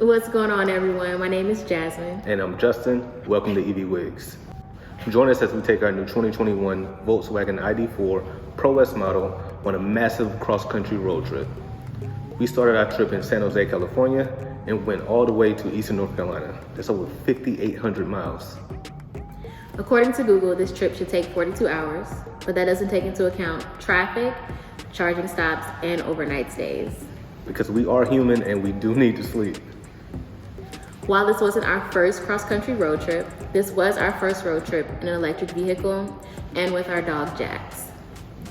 What's going on, everyone? My name is Jasmine. And I'm Justin. Welcome to EV Wigs. Join us as we take our new 2021 Volkswagen ID.4 Pro S model on a massive cross-country road trip. We started our trip in San Jose, California, and went all the way to Eastern North Carolina. That's over 5,800 miles. According to Google, this trip should take 42 hours, but that doesn't take into account traffic, charging stops, and overnight stays. Because we are human and we do need to sleep. While this wasn't our first cross-country road trip, this was our first road trip in an electric vehicle and with our dog, Jax.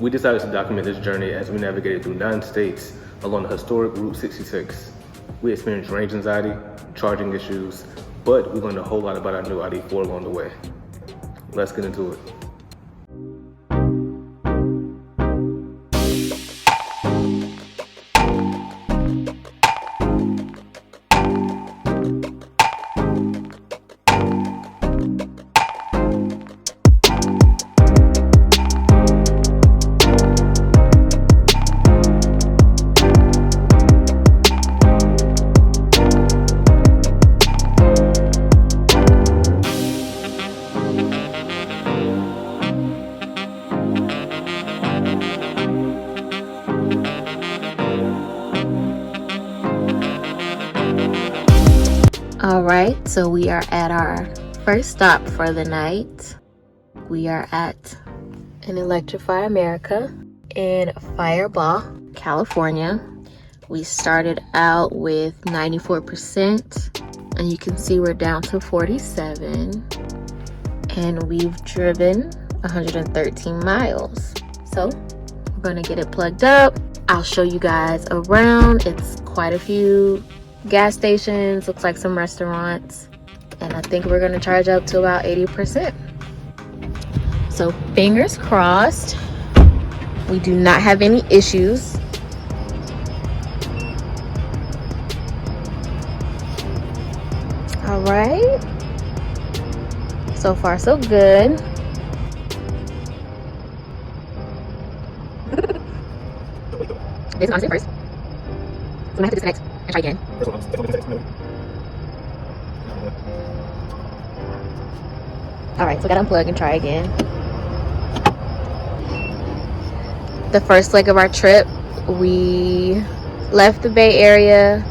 We decided to document this journey as we navigated through 9 states along the historic Route 66. We experienced range anxiety, charging issues, but we learned a whole lot about our new ID.4 along the way. Let's get into it. All right, so we are at our first stop for the night. We are at an Electrify America in Firebaugh, California. We started out with 94%, and you can see we're down to 47, and we've driven 113 miles. So we're gonna get it plugged up. I'll show you guys around. It's quite a few gas stations, looks like some restaurants, and I think we're gonna charge up to about 80%. So fingers crossed, we do not have any issues. All right, so far so good. This is first, so I'm gonna have to disconnect and try again. Alright, so I gotta unplug and try again. The first leg of our trip, we left the Bay Area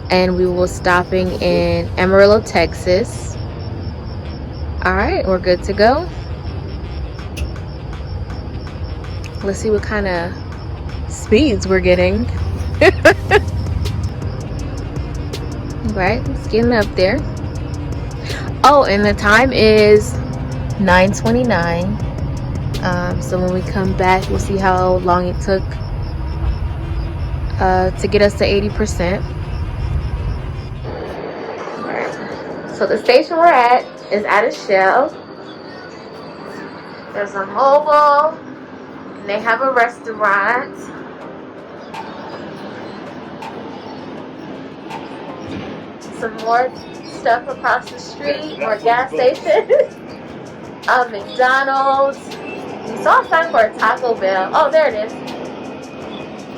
and we were stopping in Amarillo, Texas. Alright, we're good to go. Let's see what kind of speeds we're getting. Right, it's getting up there. Oh, and the time is 9:29. So when we come back, we'll see how long it took to get us to 80%. Right. So the station we're at is at a Shell. There's a mobile, and they have a restaurant. Some more stuff across the street, more gas stations, McDonald's. We saw a sign for a Taco Bell. Oh, there it is.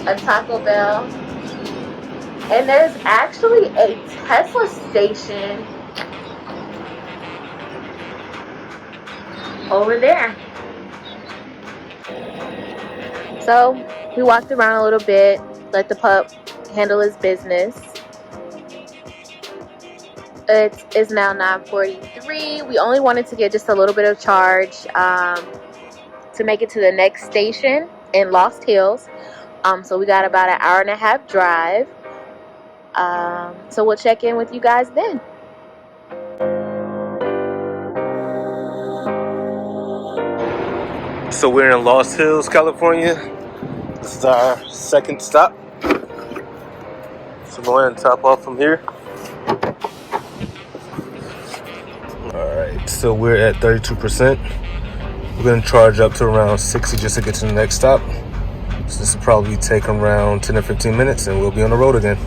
A Taco Bell. And there's actually a Tesla station over there. So we walked around a little bit, let the pup handle his business. It is now 9:43. We only wanted to get just a little bit of charge to make it to the next station in Lost Hills. So we got about an hour and a half drive. So we'll check in with you guys then. So we're in Lost Hills, California. This is our second stop. So go ahead and top off from here. Alright, so we're at 32%. We're going to charge up to around 60 just to get to the next stop. So this will probably take around 10 or 15 minutes and we'll be on the road again.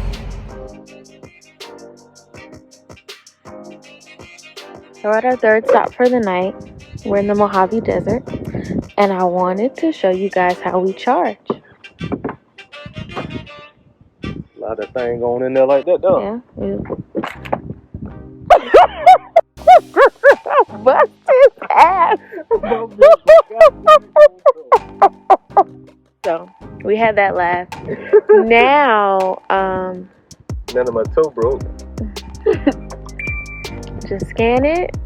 So we're at our third stop for the night. We're in the Mojave Desert, and I wanted to show you guys how we charge. How that thing going in there like that, though? Yeah. Bust his ass. So we had that laugh. Now, None of my toe broke. just scan it.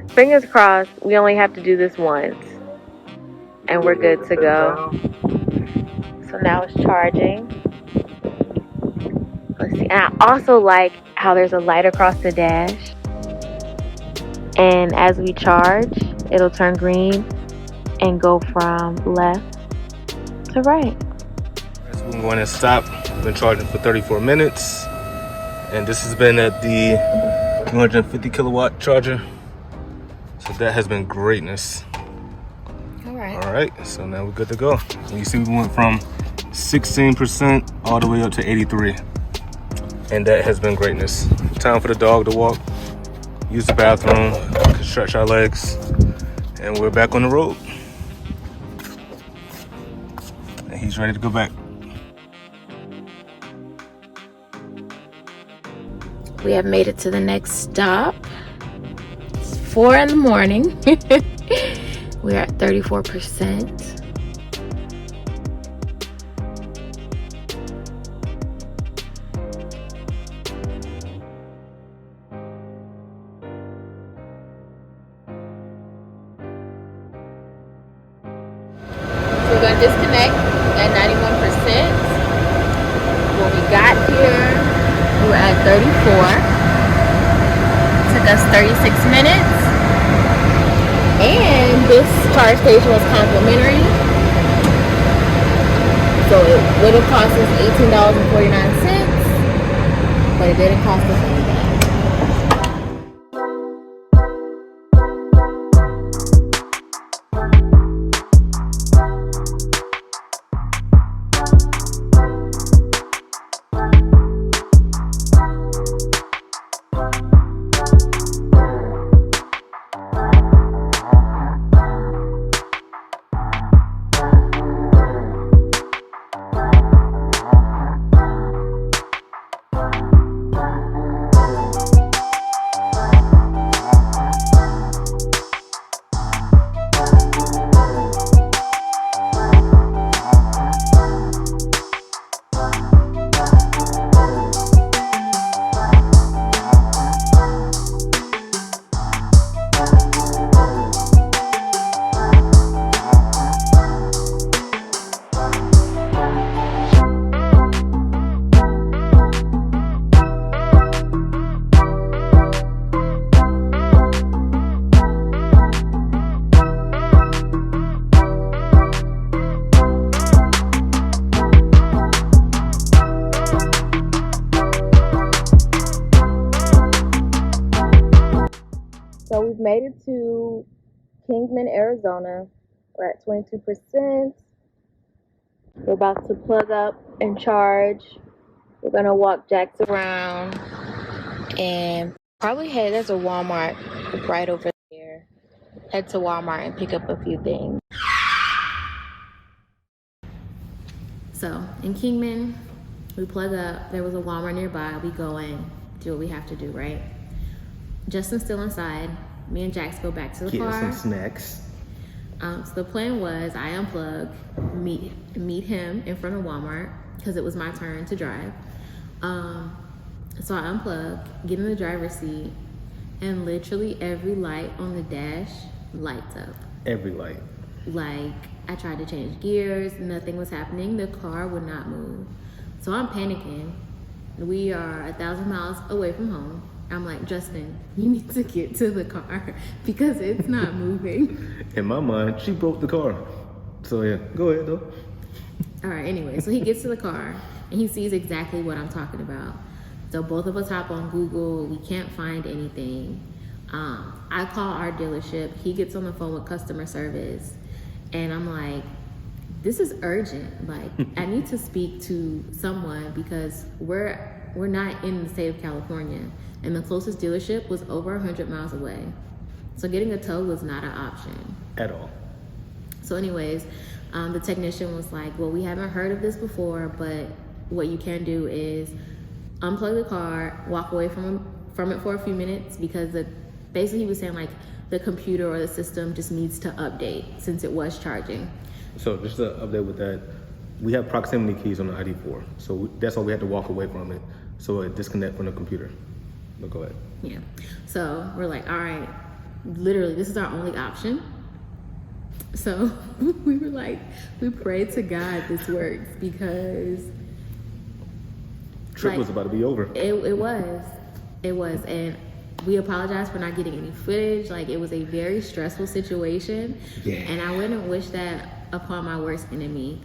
Fingers crossed, we only have to do this once. And we're good to go. So now it's charging. Let's see. And I also like how there's a light across the dash. And as we charge, it'll turn green and go from left to right. So we're going to stop. We've been charging for 34 minutes. And this has been at the 250 kilowatt charger. So that has been greatness. All right, so now we're good to go. And you see we went from 16% all the way up to 83. And that has been greatness. Time for the dog to walk, use the bathroom, stretch our legs, and we're back on the road. And he's ready to go back. We have made it to the next stop. It's 4 in the morning. We're at 34%. We're going to disconnect at 91%. When we got here, we were at 34. Took us 36 minutes. And this charge station was complimentary. So it would have cost us $18.49, but it didn't cost us anything. So we've made it to Kingman, Arizona. We're at 22%. We're about to plug up and charge. We're gonna walk Jax around and probably head, there's a Walmart right over there. Head to Walmart and pick up a few things. So in Kingman, we plug up. There was a Walmart nearby. We go in, do what we have to do, right? Justin's still inside. Me and Jax go back to the car. Get some snacks. So the plan was I unplug, meet him in front of Walmart because it was my turn to drive. So I unplug, get in the driver's seat, and literally every light on the dash lights up. Every light. Like I tried to change gears, nothing was happening. The car would not move. So I'm panicking. We are 1,000 miles away from home. I'm like, Justin, you need to get to the car because it's not moving. In my mind, she broke the car. So yeah, go ahead though. All right, anyway, so he gets to the car and he sees exactly what I'm talking about. So both of us hop on Google. We can't find anything. I call our dealership. He gets on the phone with customer service. And I'm like, this is urgent. Like, I need to speak to someone because we're not in the state of California. And the closest dealership was over 100 miles away. So getting a tow was not an option. At all. So anyways, the technician was like, well, we haven't heard of this before, but what you can do is unplug the car, walk away from it for a few minutes, because basically he was saying like the computer or the system just needs to update since it was charging. So just to update with that, we have proximity keys on the ID.4. So that's why we had to walk away from it, so it disconnect from the computer. But go ahead. Yeah. So we're like, all right, literally this is our only option. So we were like, we prayed to God this works, because Trip was about to be over. It was, and we apologize for not getting any footage. Like, it was a very stressful situation, and I wouldn't wish that upon my worst enemy.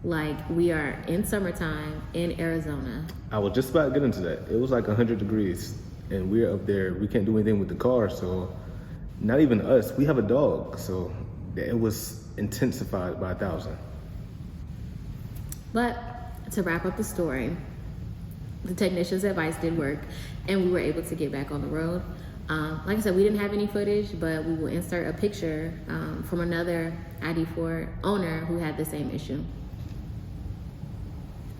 Like, we are in summertime in Arizona. I was just about to get into that. It was like 100 degrees, and we're up there. We can't do anything with the car, so not even us. We have a dog, so it was intensified by 1,000. But to wrap up the story, the technician's advice did work, and we were able to get back on the road. Like I said, we didn't have any footage, but we will insert a picture from another ID.4 owner who had the same issue.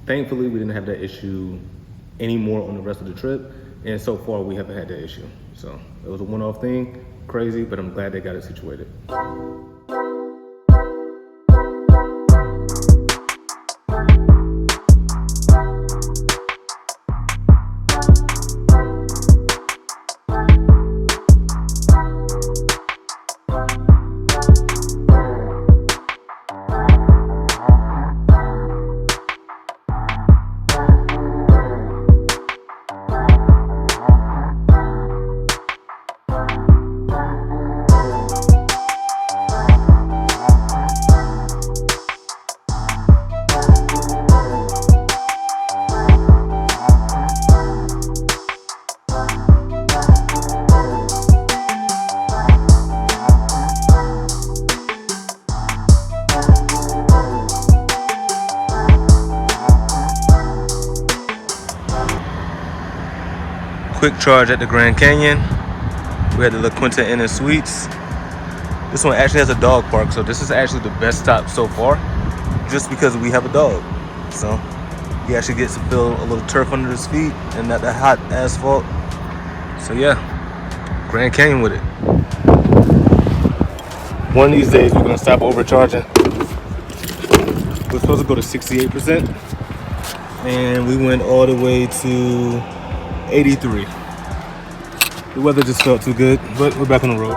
Thankfully, we didn't have that issue anymore on the rest of the trip, and so far we haven't had that issue. So it was a one-off thing, crazy, but I'm glad they got it situated. Quick charge at the Grand Canyon. We had the La Quinta Inn and Suites. This one actually has a dog park, so this is actually the best stop so far, just because we have a dog. So he actually gets to feel a little turf under his feet and not the hot asphalt. So yeah, Grand Canyon with it. One of these days we're gonna stop overcharging. We're supposed to go to 68%, and we went all the way to 83. The weather just felt too good, but we're back on the road.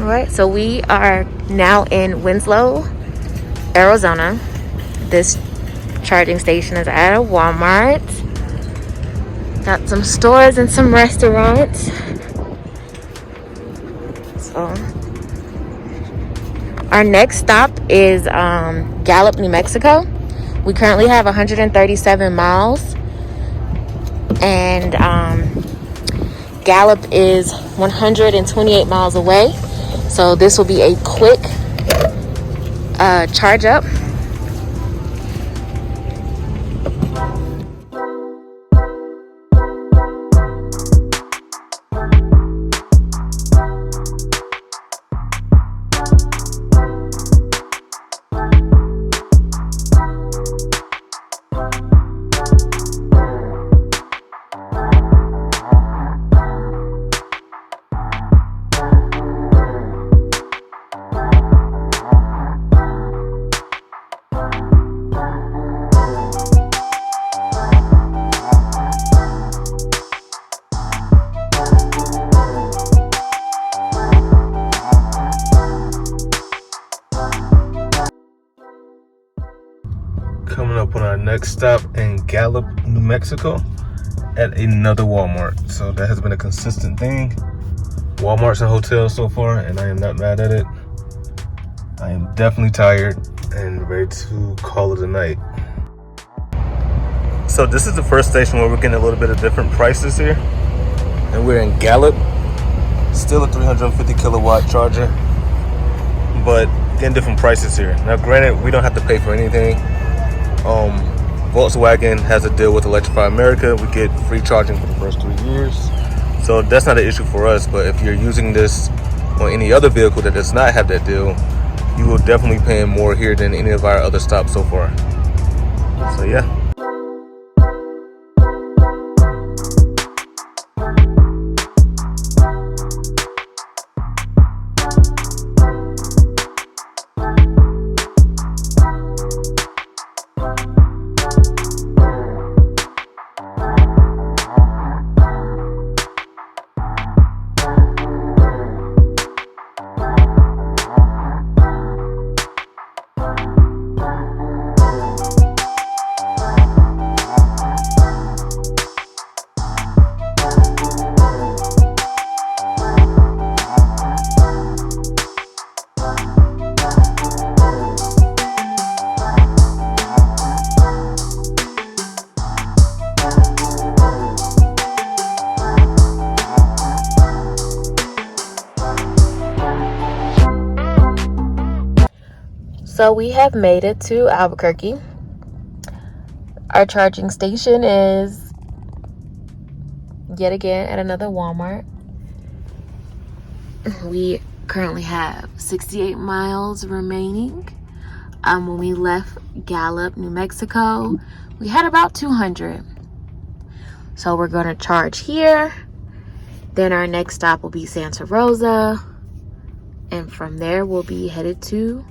Alright, so we are now in Winslow, Arizona. This charging station is at a Walmart. Got some stores and some restaurants. So our next stop is Gallup, New Mexico. We currently have 137 miles, and Gallup is 128 miles away. So this will be a quick charge up. next stop in Gallup, New Mexico at another Walmart. So that has been a consistent thing. Walmarts and hotels so far, and I am not mad at it. I am definitely tired and ready to call it a night. So this is the first station where we're getting a little bit of different prices here. And we're in Gallup. Still a 350 kilowatt charger, but getting different prices here. Now granted, we don't have to pay for anything. Volkswagen has a deal with Electrify America. We get free charging for the first 3 years. So that's not an issue for us, but if you're using this on any other vehicle that does not have that deal, you will definitely pay more here than any of our other stops so far. So yeah. So we have made it to Albuquerque. Our charging station is yet again at another Walmart. We currently have 68 miles remaining. When we left Gallup, New Mexico, we had about 200. So we're going to charge here. Then our next stop will be Santa Rosa. And from there, we'll be headed to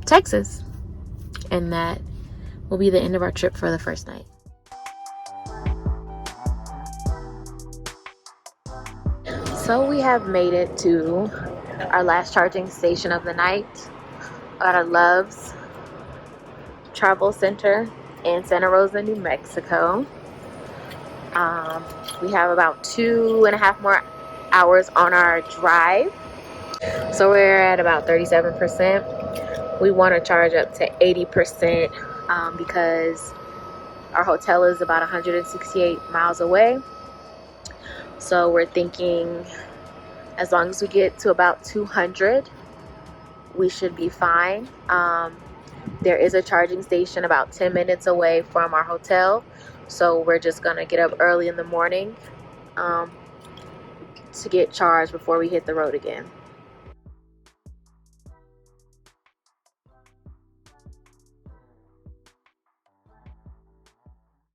Texas. And that will be the end of our trip for the first night. So we have made it to our last charging station of the night at our Love's Travel Center in Santa Rosa, New Mexico. We have about 2.5 more hours on our drive. So we're at about 37%. We want to charge up to 80% because our hotel is about 168 miles away. So we're thinking as long as we get to about 200, we should be fine. There is a charging station about 10 minutes away from our hotel. So we're just going to get up early in the morning to get charged before we hit the road again.